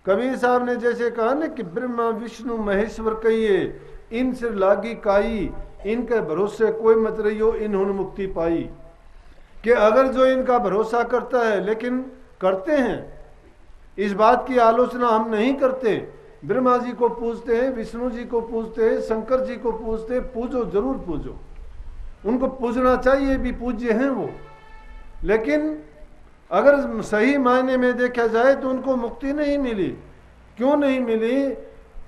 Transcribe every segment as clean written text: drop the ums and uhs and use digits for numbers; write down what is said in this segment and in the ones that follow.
कबीर साहब ने जैसे कहा ना कि ब्रह्मा विष्णु महेश्वर कहिए, इनसे लागी काई, इनके भरोसे कोई मत रहियो, इन्होंने मुक्ति पाई। कि अगर जो इनका भरोसा करता है, लेकिन करते हैं, इस बात की आलोचना हम नहीं करते। ब्रह्मा जी को पूजते हैं, विष्णु जी को पूजते हैं, शंकर जी को पूजते हैं, पूजो जरूर पूजो, उनको पूजना चाहिए भी, पूज्य हैं वो। लेकिन अगर सही मायने में देखा जाए तो उनको मुक्ति नहीं मिली। क्यों नहीं मिली?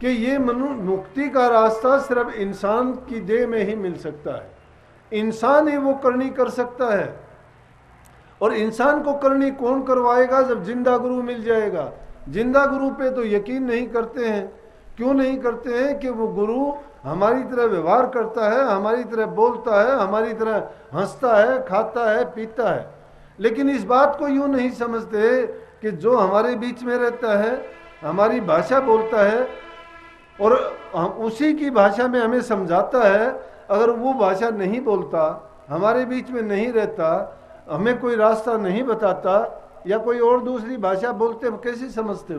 कि ये मुक्ति का रास्ता सिर्फ इंसान की देह में ही मिल सकता है, इंसान ही वो करनी कर सकता है। और इंसान को करनी कौन करवाएगा? जब जिंदा गुरु मिल जाएगा। जिंदा गुरु पे तो यकीन नहीं करते हैं। क्यों नहीं करते हैं? कि वो गुरु हमारी तरह व्यवहार करता है, हमारी तरह बोलता है, हमारी तरह हंसता है, खाता है, पीता है। लेकिन इस बात को यूं नहीं समझते कि जो हमारे बीच में रहता है, हमारी भाषा बोलता है और उसी की भाषा में हमें समझाता है, अगर वो भाषा नहीं बोलता, हमारे बीच में नहीं रहता, हमें कोई रास्ता नहीं बताता, या कोई और दूसरी भाषा बोलते, हम कैसे समझते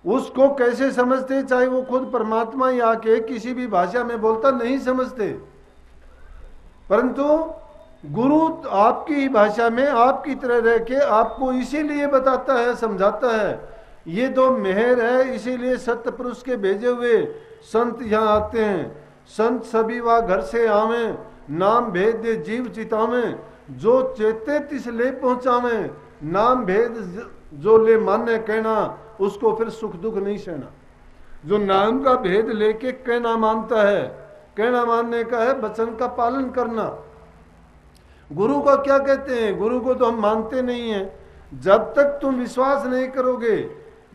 उसको कैसे समझते? चाहे वो खुद परमात्मा ही आके किसी भी भाषा में बोलता, नहीं समझते। परंतु गुरु आपकी ही भाषा में आपकी तरह रह के आपको इसीलिए बताता है, समझाता है। ये तो मेहर है, इसीलिए सत्य पुरुष के भेजे हुए संत यहाँ आते हैं। संत सभी वा घर से आवे, नाम भेद दे जीव चितावे, जो चेते तिस ले पहुंचावे, नाम भेद जो ले माने कहना, उसको फिर सुख दुख नहीं सहना। जो नाम का भेद लेके कहना मानता है, कहना मानने का है वचन का पालन करना। गुरु को क्या कहते हैं? गुरु को तो हम मानते नहीं हैं। जब तक तुम विश्वास नहीं करोगे,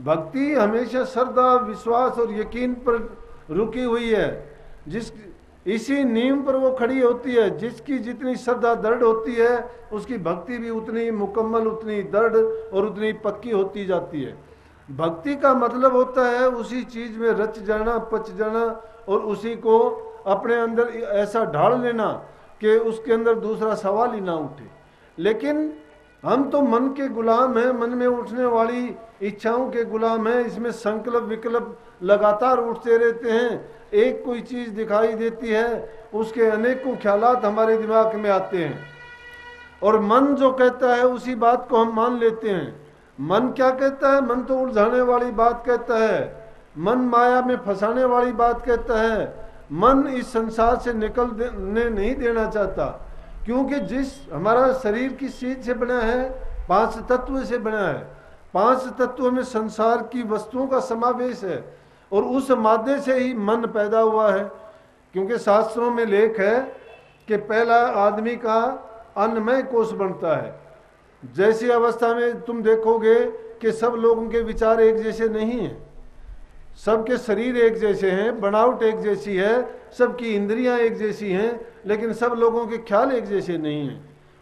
भक्ति हमेशा श्रद्धा, विश्वास और यकीन पर रुकी हुई है। जिस इसी नींव पर वो खड़ी होती है। जिसकी जितनी श्रद्धा दृढ़ होती है, उसकी भक्ति भी उतनी मुकम्मल, उतनी दृढ़ और उतनी पक्की होती जाती है। भक्ति का मतलब होता है उसी चीज में रच जाना, पच जाना, और उसी को अपने अंदर ऐसा ढाल लेना कि उसके अंदर दूसरा सवाल ही ना उठे। लेकिन हम तो मन के गुलाम हैं, मन में उठने वाली इच्छाओं के गुलाम हैं। इसमें संकल्प विकल्प लगातार उठते रहते हैं। एक कोई चीज दिखाई देती है, उसके अनेकों ख्यालात हमारे दिमाग में आते हैं, और मन जो कहता है उसी बात को हम मान लेते हैं। मन क्या कहता है? मन तो उलझाने वाली बात कहता है, मन माया में फंसाने वाली बात कहता है। मन इस संसार से निकलने नहीं देना चाहता, क्योंकि जिस हमारा शरीर किस चीज से बना है? 5 तत्व से बना है। 5 तत्वों में संसार की वस्तुओं का समावेश है, और उस मादे से ही मन पैदा हुआ है। क्योंकि शास्त्रों में लेख है कि पहला आदमी का अन्नमय कोष बनता है। जैसी अवस्था में तुम देखोगे कि सब लोगों के विचार एक जैसे नहीं हैं, सबके शरीर एक जैसे हैं, बनावट एक जैसी है, सबकी इंद्रियां एक जैसी हैं, लेकिन सब लोगों के ख्याल एक जैसे नहीं हैं।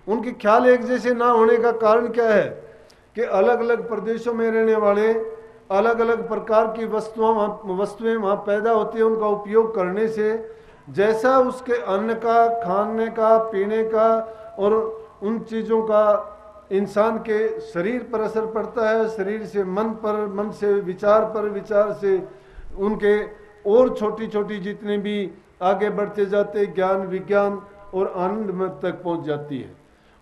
उनके ख्याल एक जैसे ना होने का कारण क्या है? कि अलग अलग प्रदेशों में रहने वाले अलग अलग प्रकार की वस्तुएं वहाँ पैदा होती है। उनका उपयोग करने से जैसा उसके अन्न का, खाने का, पीने का और उन चीज़ों का इंसान के शरीर पर असर पड़ता है, शरीर से मन पर, मन से विचार पर, विचार से उनके और छोटी छोटी जितनी भी आगे बढ़ते जाते ज्ञान, विज्ञान और आनंद तक पहुंच जाती है।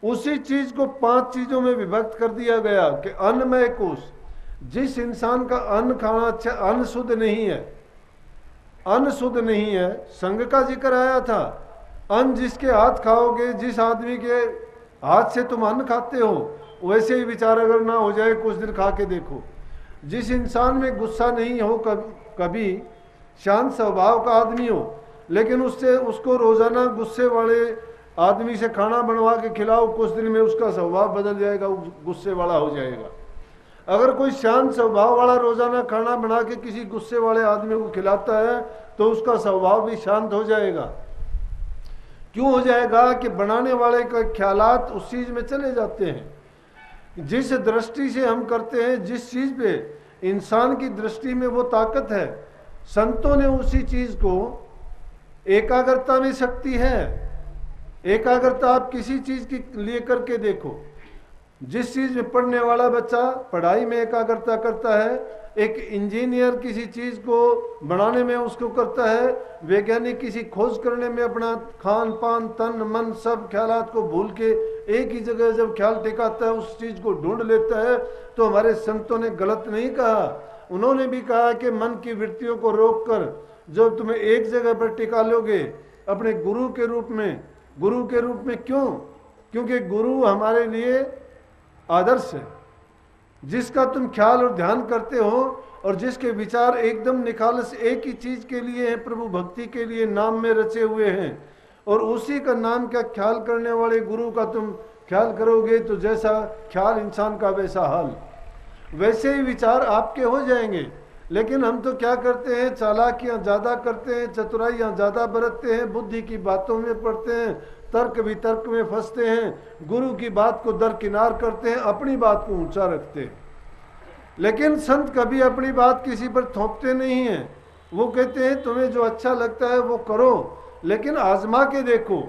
उसी चीज को 5 चीजों में विभक्त कर दिया गया कि अन्नमय कोष। जिस इंसान का अन्न खाना अच्छा, अन्न शुद्ध नहीं है, अन्न शुद्ध नहीं है, संग का जिक्र आया था। अन्न जिसके हाथ खाओगे, जिस आदमी के हाथ से तुम अन्न खाते हो, वैसे ही विचार अगर ना हो जाए, कुछ दिन खा के देखो। जिस इंसान में गुस्सा नहीं हो, कभी शांत स्वभाव का आदमी हो, लेकिन उसको रोजाना गुस्से वाले आदमी से खाना बनवा के खिलाओ, कुछ दिन में उसका स्वभाव बदल जाएगा, गुस्से वाला हो जाएगा। अगर कोई शांत स्वभाव वाला रोजाना खाना बना के किसी गुस्से वाले आदमी को खिलाता है, तो उसका स्वभाव भी शांत हो जाएगा। क्यों हो जाएगा? कि बनाने वाले का ख्यालात उस चीज में चले जाते हैं। जिस दृष्टि से हम करते हैं, जिस चीज पे इंसान की दृष्टि में वो ताकत है, संतों ने उसी चीज को, एकाग्रता में शक्ति है। एकाग्रता आप किसी चीज के लिए करके देखो, जिस चीज में पढ़ने वाला बच्चा पढ़ाई में एकाग्रता करता है, एक इंजीनियर किसी चीज को बनाने में उसको करता है, वैज्ञानिक किसी खोज करने में अपना खान पान तन मन सब ख्यालात को भूल के एक ही जगह जब ख्याल टिकाता है उस चीज को ढूंढ लेता है। तो हमारे संतों ने गलत नहीं कहा, उन्होंने भी कहा कि मन की वृत्तियों को रोक कर जब तुम्हें एक जगह पर टिका लोगे अपने गुरु के रूप में। गुरु के रूप में क्यों? क्योंकि गुरु हमारे लिए आदर्श है, जिसका तुम ख्याल और ध्यान करते हो और जिसके विचार एकदम निखालस एक ही चीज के लिए हैं, प्रभु भक्ति के लिए नाम में रचे हुए हैं, और उसी का नाम का ख्याल करने वाले गुरु का तुम ख्याल करोगे तो जैसा ख्याल इंसान का वैसा हाल, वैसे ही विचार आपके हो जाएंगे। लेकिन हम तो क्या करते हैं, चालाकियां ज़्यादा करते हैं, चतुराइयां ज़्यादा बरतते हैं, बुद्धि की बातों में पड़ते हैं, तर्क वितर्क में फंसते हैं, गुरु की बात को दरकिनार करते हैं, अपनी बात को ऊंचा रखते हैं। लेकिन संत कभी अपनी बात किसी पर थोपते नहीं हैं। वो कहते हैं तुम्हें जो अच्छा लगता है वो करो, लेकिन आजमा के देखो।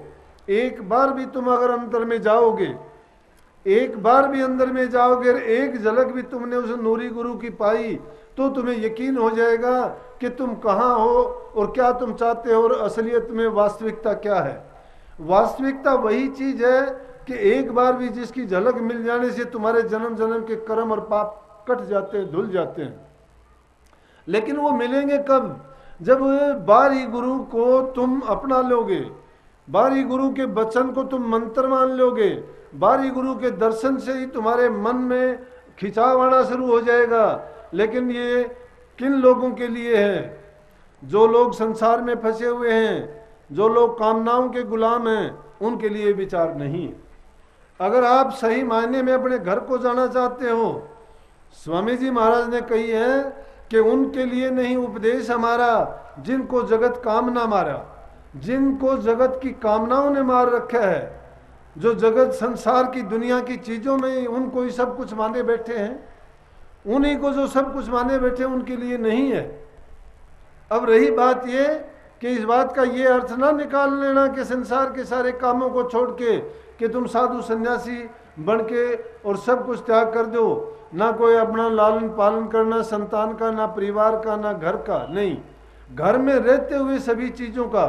एक बार भी तुम अगर अंदर में जाओगे, एक बार भी अंदर में जाओगे, एक झलक भी तुमने उस नूरी गुरु की पाई तो तुम्हें यकीन हो जाएगा कि तुम कहाँ हो और क्या तुम चाहते हो और असलियत में वास्तविकता क्या है। वास्तविकता वही चीज है कि एक बार भी जिसकी झलक मिल जाने से तुम्हारे जन्म जन्म के कर्म और पाप कट जाते हैं, धुल जाते हैं। लेकिन वो मिलेंगे कब? जब बारी गुरु को तुम अपना लोगे, बारी गुरु के वचन को तुम मंत्र मान लोगे, बारी गुरु के दर्शन से ही तुम्हारे मन में खिंचाव आना शुरू हो जाएगा। लेकिन ये किन लोगों के लिए है? जो लोग संसार में फंसे हुए हैं, जो लोग कामनाओं के गुलाम हैं, उनके लिए विचार नहीं। अगर आप सही मायने में अपने घर को जाना चाहते हो, स्वामी जी महाराज ने कही है कि उनके लिए नहीं उपदेश हमारा जिनको जगत कामना मारा, जिनको जगत की कामनाओं ने मार रखा है, जो जगत संसार की दुनिया की चीजों में उनको ही सब कुछ माने बैठे हैं, उन्हीं को जो सब कुछ माने बैठे उनके लिए नहीं है। अब रही बात ये कि इस बात का ये अर्थ ना निकाल लेना कि संसार के सारे कामों को छोड़ के कि तुम साधु सन्यासी बन के और सब कुछ त्याग कर दो, ना कोई अपना लालन पालन करना संतान का, ना परिवार का, ना घर का। नहीं, घर में रहते हुए सभी चीज़ों का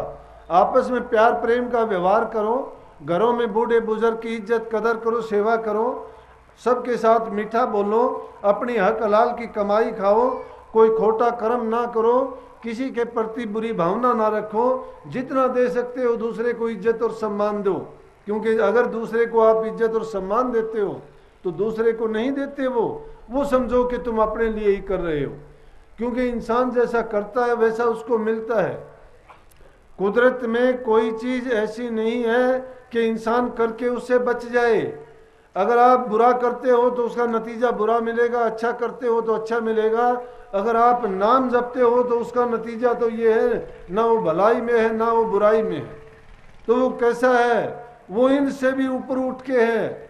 आपस में प्यार प्रेम का व्यवहार करो, घरों में बूढ़े बुजुर्ग की इज्जत कदर करो, सेवा करो, सबके साथ मीठा बोलो, अपनी हक हलाल की कमाई खाओ, कोई खोटा कर्म ना करो, किसी के प्रति बुरी भावना ना रखो, जितना दे सकते हो दूसरे को इज्जत और सम्मान दो। क्योंकि अगर दूसरे को आप इज्जत और सम्मान देते हो तो दूसरे को नहीं देते वो समझो कि तुम अपने लिए ही कर रहे हो। क्योंकि इंसान जैसा करता है वैसा उसको मिलता है। कुदरत में कोई चीज़ ऐसी नहीं है कि इंसान करके उससे बच जाए। अगर आप बुरा करते हो तो उसका नतीजा बुरा मिलेगा, अच्छा करते हो तो अच्छा मिलेगा। अगर आप नाम जपते हो तो उसका नतीजा तो ये है, ना वो भलाई में है ना वो बुराई में है। तो वो कैसा है? वो इनसे भी ऊपर उठ के है।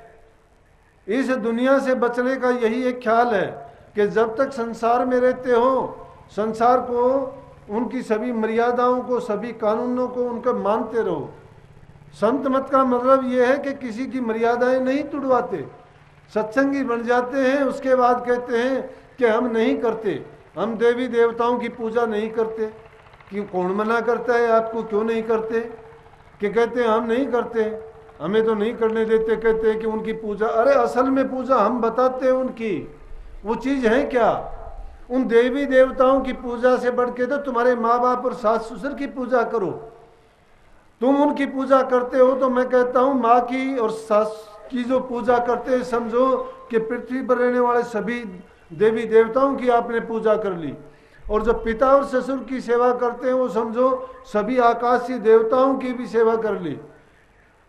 इस दुनिया से बचने का यही एक ख्याल है कि जब तक संसार में रहते हो, संसार को, उनकी सभी मर्यादाओं को, सभी कानूनों को उनका मानते रहो। संत मत का मतलब यह है कि किसी की मर्यादाएं नहीं तुड़वाते। सत्संगी बन जाते हैं, उसके बाद कहते हैं कि हम नहीं करते, हम देवी देवताओं की पूजा नहीं करते। कि कौन मना करता है आपको, क्यों नहीं करते? कि कहते हैं हम नहीं करते, हमें तो नहीं करने देते, कहते हैं कि उनकी पूजा। अरे असल में पूजा हम बताते हैं उनकी, वो चीज़ है क्या? उन देवी देवताओं की पूजा से बढ़ के तो तुम्हारे माँ बाप और सास ससुर की पूजा करो। तुम उनकी पूजा करते हो तो मैं कहता हूँ माँ की और सास की जो पूजा करते हैं, समझो कि पृथ्वी पर रहने वाले सभी देवी देवताओं की आपने पूजा कर ली। और जो पिता और ससुर की सेवा करते हैं वो समझो सभी आकाशीय देवताओं की भी सेवा कर ली।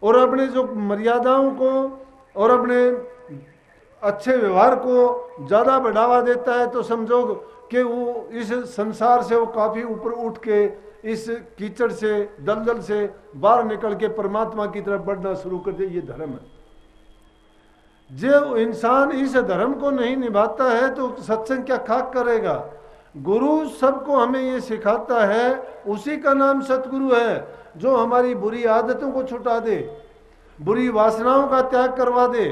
और अपने जो मर्यादाओं को और अपने अच्छे व्यवहार को ज़्यादा बढ़ावा देता है तो समझो कि वो इस संसार से वो काफ़ी ऊपर उठ के इस कीचड़ से, दलदल से बाहर निकल के परमात्मा की तरफ बढ़ना शुरू कर दे। ये धर्म है। जो इंसान इस धर्म को नहीं निभाता है तो सत्संग क्या खाक करेगा? गुरु सबको हमें ये सिखाता है, उसी का नाम सतगुरु है, जो हमारी बुरी आदतों को छुटा दे, बुरी वासनाओं का त्याग करवा दे।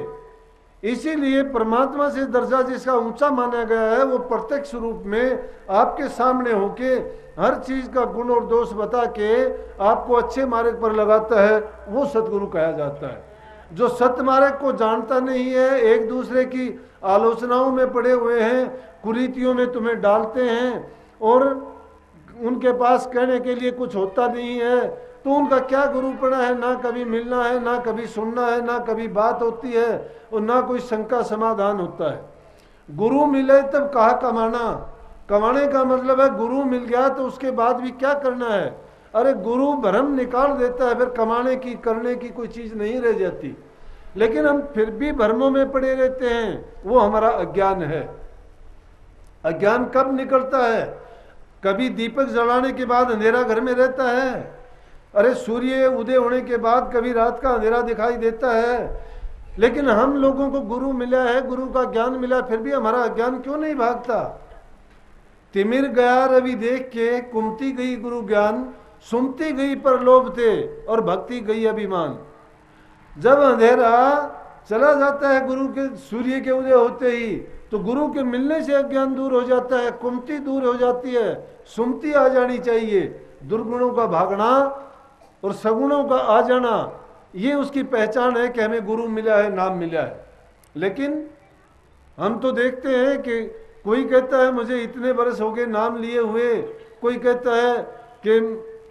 इसीलिए परमात्मा से दर्जा जिसका ऊंचा माना गया है वो प्रत्यक्ष रूप में आपके सामने होके हर चीज का गुण और दोष बता के आपको अच्छे मार्ग पर लगाता है, वो सतगुरु कहा जाता है। जो सत्य मार्ग को जानता नहीं है, एक दूसरे की आलोचनाओं में पड़े हुए हैं, कुरीतियों में तुम्हें डालते हैं और उनके पास कहने के लिए कुछ होता नहीं है, तो उनका क्या गुरुपना है? ना कभी मिलना है, ना कभी सुनना है, ना कभी बात होती है और ना कोई शंका समाधान होता है। गुरु मिले तब कहा कमाना, कमाने का मतलब है गुरु मिल गया तो उसके बाद भी क्या करना है? अरे गुरु भ्रम निकाल देता है, फिर कमाने की करने की कोई चीज नहीं रह जाती। लेकिन हम फिर भी भ्रमों में पड़े रहते हैं, वो हमारा अज्ञान है। अज्ञान कब निकलता है? कभी दीपक जलाने के बाद अंधेरा घर में रहता है। अरे सूर्य उदय होने के बाद कभी रात का अंधेरा दिखाई देता है। लेकिन हम लोगों को गुरु मिला है, गुरु का ज्ञान मिला, फिर भी हमारा अज्ञान क्यों नहीं भागता? तिमिर गया रवि देख के, कुमती गई गुरु ज्ञान, सुमती गई पर लोभ थे और भक्ति गई अभिमान। जब अंधेरा चला जाता है गुरु के सूर्य के उदय होते ही, तो गुरु के मिलने से अज्ञान दूर हो जाता है, कुमती दूर हो जाती है, सुमति आ जानी चाहिए। दुर्गुणों का भागना और सगुणों का आ जाना, ये उसकी पहचान है कि हमें गुरु मिला है, नाम मिला है। लेकिन हम तो देखते हैं कि कोई कहता है मुझे इतने बरस हो गए नाम लिए हुए, कोई कहता है कि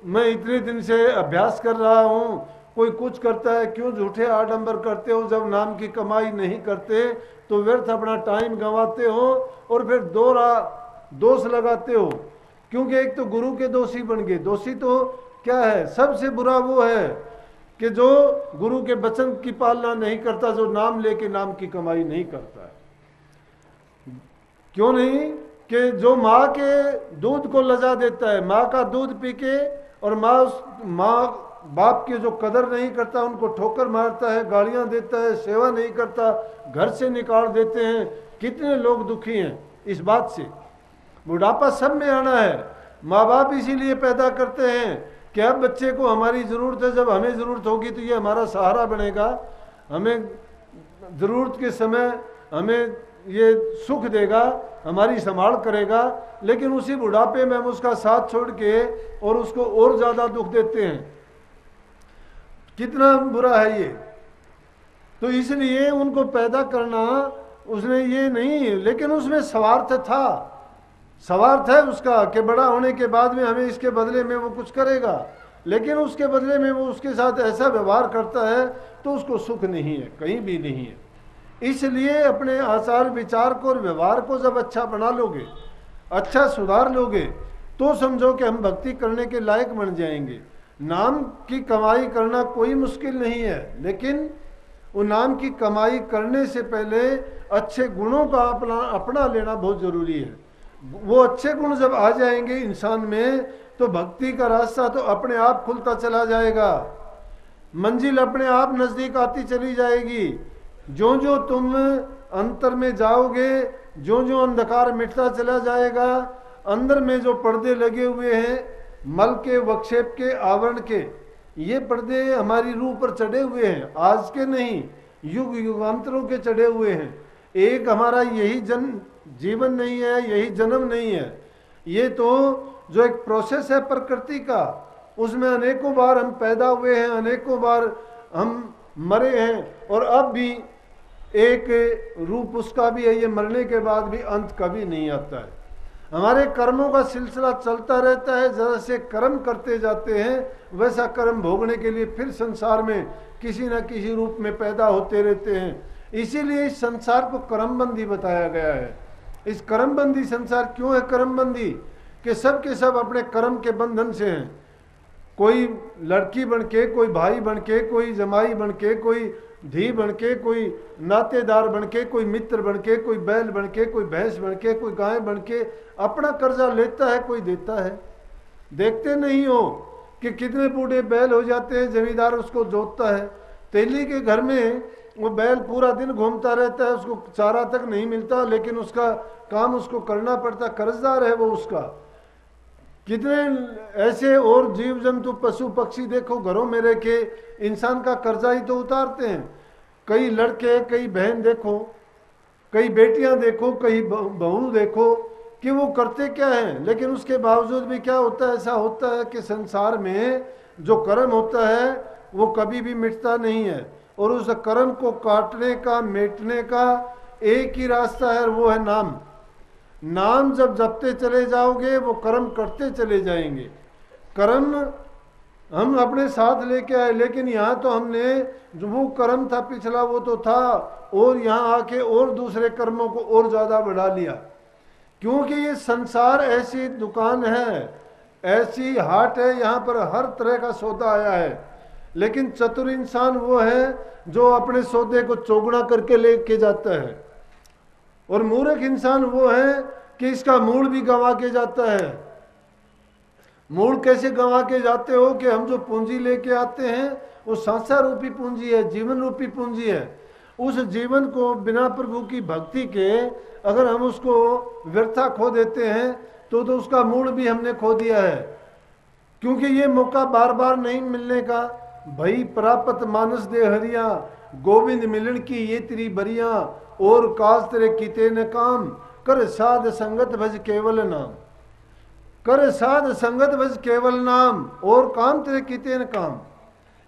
मैं इतने दिन से अभ्यास कर रहा हूँ, कोई कुछ करता है। क्यों झूठे आडंबर करते हो? जब नाम की कमाई नहीं करते तो व्यर्थ अपना टाइम गंवाते हो और फिर दोष लगाते हो। क्योंकि एक तो गुरु के दोषी बन गए। दोषी तो क्या है? सबसे बुरा वो है कि जो गुरु के वचन की पालना नहीं करता, जो नाम लेके नाम की कमाई नहीं करता है। क्यों नहीं? कि जो माँ के दूध को लजा देता है, माँ का दूध पी के, और माँ बाप की जो कदर नहीं करता, उनको ठोकर मारता है, गालियां देता है, सेवा नहीं करता, घर से निकाल देते हैं। कितने लोग दुखी हैं इस बात से। बुढ़ापा सब में आना है। माँ बाप इसीलिए पैदा करते हैं कि अब बच्चे को हमारी ज़रूरत है, जब हमें ज़रूरत होगी तो ये हमारा सहारा बनेगा, हमें ज़रूरत के समय हमें ये सुख देगा, हमारी संभाल करेगा। लेकिन उसी बुढ़ापे में हम उसका साथ छोड़ के और उसको और ज़्यादा दुख देते हैं। कितना बुरा है ये। तो इसलिए उनको पैदा करना उसने ये नहीं, लेकिन उसमें स्वार्थ था। स्वार्थ है उसका कि बड़ा होने के बाद में हमें इसके बदले में वो कुछ करेगा, लेकिन उसके बदले में वो उसके साथ ऐसा व्यवहार करता है तो उसको सुख नहीं है, कहीं भी नहीं है। इसलिए अपने आचार विचार को और व्यवहार को जब अच्छा बना लोगे, अच्छा सुधार लोगे, तो समझो कि हम भक्ति करने के लायक बन जाएंगे। नाम की कमाई करना कोई मुश्किल नहीं है, लेकिन वो नाम की कमाई करने से पहले अच्छे गुणों का अपना लेना बहुत ज़रूरी है। वो अच्छे गुण जब आ जाएंगे इंसान में, तो भक्ति का रास्ता तो अपने आप खुलता चला जाएगा, मंजिल अपने आप नज़दीक आती चली जाएगी। जो जो तुम अंतर में जाओगे, जो जो अंधकार मिटता चला जाएगा, अंदर में जो पर्दे लगे हुए हैं, मल के, वक्षेप के, आवरण के, ये पर्दे हमारी रूह पर चढ़े हुए हैं, आज के नहीं, युग युगांतरों के चढ़े हुए हैं। एक हमारा यही जीवन नहीं है, यही जन्म नहीं है, ये तो जो एक प्रोसेस है प्रकृति का, उसमें अनेकों बार हम पैदा हुए हैं, अनेकों बार हम मरे हैं, और अब भी एक रूप उसका भी है। ये मरने के बाद भी अंत कभी नहीं आता है। हमारे कर्मों का सिलसिला चलता रहता है। जैसे कर्म करते जाते हैं वैसा कर्म भोगने के लिए फिर संसार में किसी न किसी रूप में पैदा होते रहते हैं। इसीलिए इस संसार को कर्मबंदी बताया गया है। इस कर्मबंदी संसार क्यों है कर्मबंदी? कि सब के सब अपने कर्म के बंधन से हैं। कोई लड़की बन के, कोई भाई बन के, कोई जमाई बन के, कोई धी बन के, कोई नातेदार बन के, कोई मित्र बन के, कोई बैल बन के, कोई भैंस बन के, कोई गाय बन के अपना कर्जा लेता है, कोई देता है। देखते नहीं हो कि कितने बूढ़े बैल हो जाते हैं, जमींदार उसको जोतता है। तेली के घर में वो बैल पूरा दिन घूमता रहता है, उसको चारा तक नहीं मिलता, लेकिन उसका काम उसको करना पड़ता, कर्जदार है वो उसका। कितने ऐसे और जीव जंतु, पशु पक्षी देखो, घरों में रह के इंसान का कर्जा ही तो उतारते हैं। कई लड़के, कई बहन देखो, कई बेटियां देखो, कई बहू देखो कि वो करते क्या हैं, लेकिन उसके बावजूद भी क्या होता है, ऐसा होता है कि संसार में जो कर्म होता है वो कभी भी मिटता नहीं है, और उस कर्म को काटने का, मिटने का एक ही रास्ता है, और वो है नाम। नाम जब जपते चले जाओगे वो कर्म करते चले जाएंगे। कर्म हम अपने साथ लेके आए, लेकिन यहाँ तो हमने जो वो कर्म था पिछला वो तो था, और यहाँ आके और दूसरे कर्मों को और ज़्यादा बढ़ा लिया। क्योंकि ये संसार ऐसी दुकान है, ऐसी हाट है, यहाँ पर हर तरह का सौदा आया है। लेकिन चतुर इंसान वो है जो अपने सौदे को चौगुना करके लेके जाता है, और मूर्ख इंसान वो है कि इसका मूल भी गंवा के जाता है। मूल कैसे गंवा के जाते हो कि हम जो पूंजी लेके आते हैं वो संसार रूपी पूंजी है, जीवन रूपी पूंजी है। उस जीवन को बिना प्रभु की भक्ति के अगर हम उसको व्यर्था खो देते हैं तो उसका मूल भी हमने खो दिया है। क्योंकि ये मौका बार बार नहीं मिलने का। भई प्राप्त मानस दे हरिया, गोविंद मिलन की ये तेरी बरिया, और काज तेरे किते न काम, कर साध संगत भज केवल नाम। कर साध संगत भज केवल नाम, और काम तेरे किते न काम।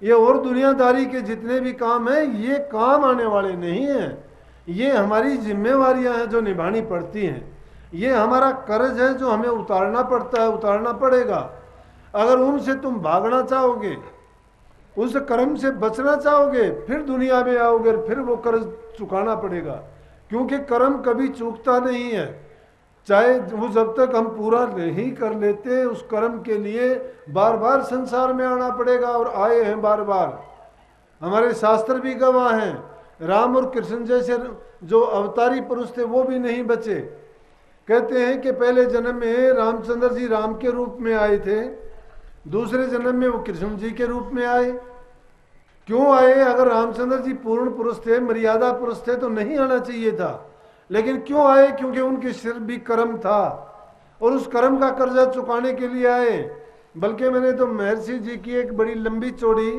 ये और दुनियादारी के जितने भी काम हैं ये काम आने वाले नहीं हैं, ये हमारी जिम्मेवारियां हैं जो निभानी पड़ती हैं, ये हमारा कर्ज है जो हमें उतारना पड़ता है, उतारना पड़ेगा। अगर उनसे तुम भागना चाहोगे, उस कर्म से बचना चाहोगे, फिर दुनिया में आओगे, फिर वो कर्ज चुकाना पड़ेगा। क्योंकि कर्म कभी चूकता नहीं है, चाहे वो जब तक हम पूरा नहीं कर लेते उस कर्म के लिए बार बार संसार में आना पड़ेगा, और आए हैं बार बार। हमारे शास्त्र भी गवाह हैं। राम और कृष्ण जैसे जो अवतारी पुरुष थे वो भी नहीं बचे। कहते हैं कि पहले जन्म में रामचंद्र जी राम के रूप में आए थे, दूसरे जन्म में वो कृष्ण जी के रूप में आए। क्यों आए? अगर रामचंद्र जी पूर्ण पुरुष थे, मर्यादा पुरुष थे, तो नहीं आना चाहिए था। लेकिन क्यों आए? क्योंकि उनके सिर भी कर्म था, और उस कर्म का कर्जा चुकाने के लिए आए। बल्कि मैंने तो महर्षि जी की एक बड़ी लंबी चौड़ी,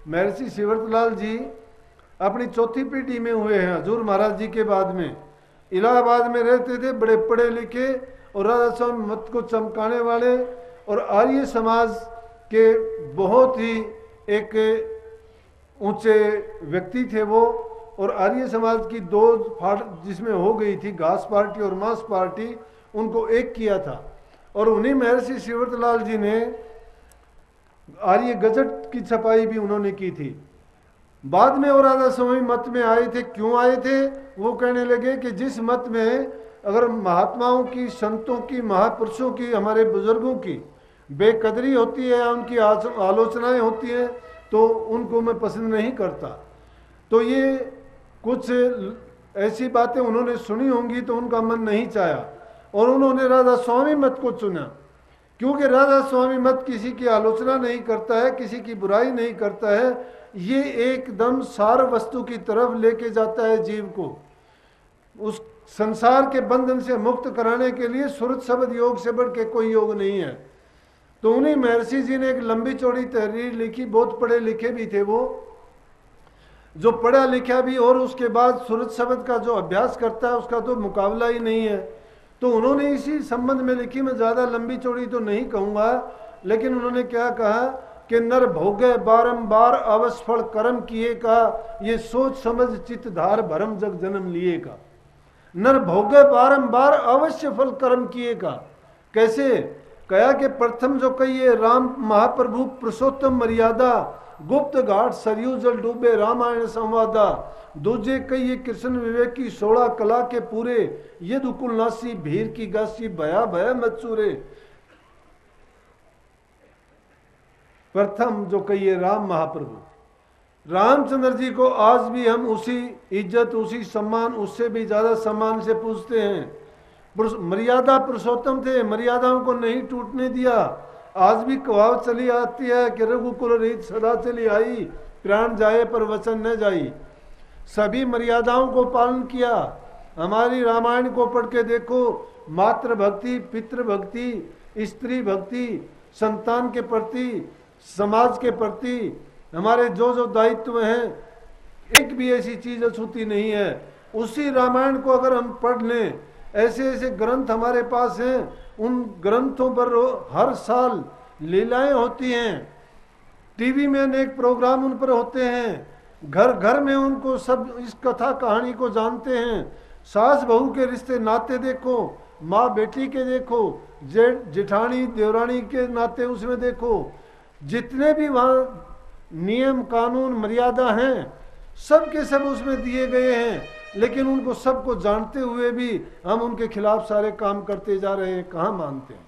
महर्षि शिवरतलाल जी अपनी चौथी पीढ़ी में हुए हैं, हजूर महाराज जी के बाद में। इलाहाबाद में रहते थे, बड़े पढ़े लिखे और राधा स्वामी मत को चमकाने वाले, और आर्य समाज के बहुत ही एक ऊंचे व्यक्ति थे वो। और आर्य समाज की दो फाट जिसमें हो गई थी, घास पार्टी और मांस पार्टी, उनको एक किया था। और उन्हीं महर्षि शिवरतलाल जी ने आर्य गजट की छपाई भी उन्होंने की थी। बाद में वो राधा स्वामी मत में आए थे। क्यों आए थे? वो कहने लगे कि जिस मत में अगर महात्माओं की, संतों की, महापुरुषों की, हमारे बुजुर्गों की बेकदरी होती है या उनकी आलोचनाएं होती हैं तो उनको मैं पसंद नहीं करता। तो ये कुछ ऐसी बातें उन्होंने सुनी होंगी तो उनका मन नहीं चाहा, और उन्होंने राधा स्वामी मत को चुना। क्योंकि राधा स्वामी मत किसी की आलोचना नहीं करता है, किसी की बुराई नहीं करता है, ये एकदम सार वस्तु की तरफ लेके जाता है जीव को। उस संसार के बंधन से मुक्त कराने के लिए सुरत शब्द योग से बढ़ के कोई योग नहीं है। तो उन्हीं महर्षि जी ने एक लंबी चौड़ी तहरीर लिखी, बहुत पढ़े लिखे भी थे वो, जो पढ़ा लिखा भी और उसके बाद सुरत शब्द का जो अभ्यास करता है उसका तो मुकाबला ही नहीं है। तो उन्होंने इसी संबंध में लिखी, मैं ज़्यादा लंबी चौड़ी तो नहीं कहूँगा, लेकिन उन्होंने क्या कहा कि नर भोगे बारंबार अवश्य फल कर्म किए का, ये सोच समझ चित्त धार भरम जग जन्म लिए का। नर भोगे बारंबार अवश्य फल कर्म किए का। कैसे? कहा कि प्रथम जो कहिए राम महाप्रभु पुरुषोत्तम मर्यादा, गुप्त घाट सरयू जल डूबे रामायण संवादा। दूजे कहिए कृष्ण विवेक की 16 कला के पूरे, यदुकुल नासी भीर की गासी भया भय मचूरे। प्रथम जो कहिए राम महाप्रभु, रामचंद्र जी को आज भी हम उसी इज्जत, उसी सम्मान, उससे भी ज्यादा सम्मान से पूछते हैं। मर्यादा पुरुषोत्तम थे, मर्यादाओं को नहीं टूटने दिया। आज भी कहावत चली आती है कि रघुकुल रीत सदा चली आई, प्राण जाए पर वचन न जाई। सभी मर्यादाओं को पालन किया। हमारी रामायण को पढ़ के देखो, मातृ भक्ति, पितृ भक्ति, स्त्री भक्ति, संतान के प्रति, समाज के प्रति हमारे जो जो दायित्व हैं, एक भी ऐसी चीज अछूती नहीं है। उसी रामायण को अगर हम पढ़ लें, ऐसे ऐसे ग्रंथ हमारे पास हैं, उन ग्रंथों पर हर साल लीलाएं होती हैं, टीवी में अनेक प्रोग्राम उन पर होते हैं, घर घर में उनको सब इस कथा कहानी को जानते हैं। सास बहू के रिश्ते नाते देखो, माँ बेटी के देखो, जेठ जेठानी देवरानी के नाते उसमें देखो, जितने भी वहाँ नियम कानून मर्यादा हैं सब के सब उसमें दिए गए हैं। लेकिन उनको सबको जानते हुए भी हम उनके खिलाफ सारे काम करते जा रहे हैं, कहाँ मानते हैं।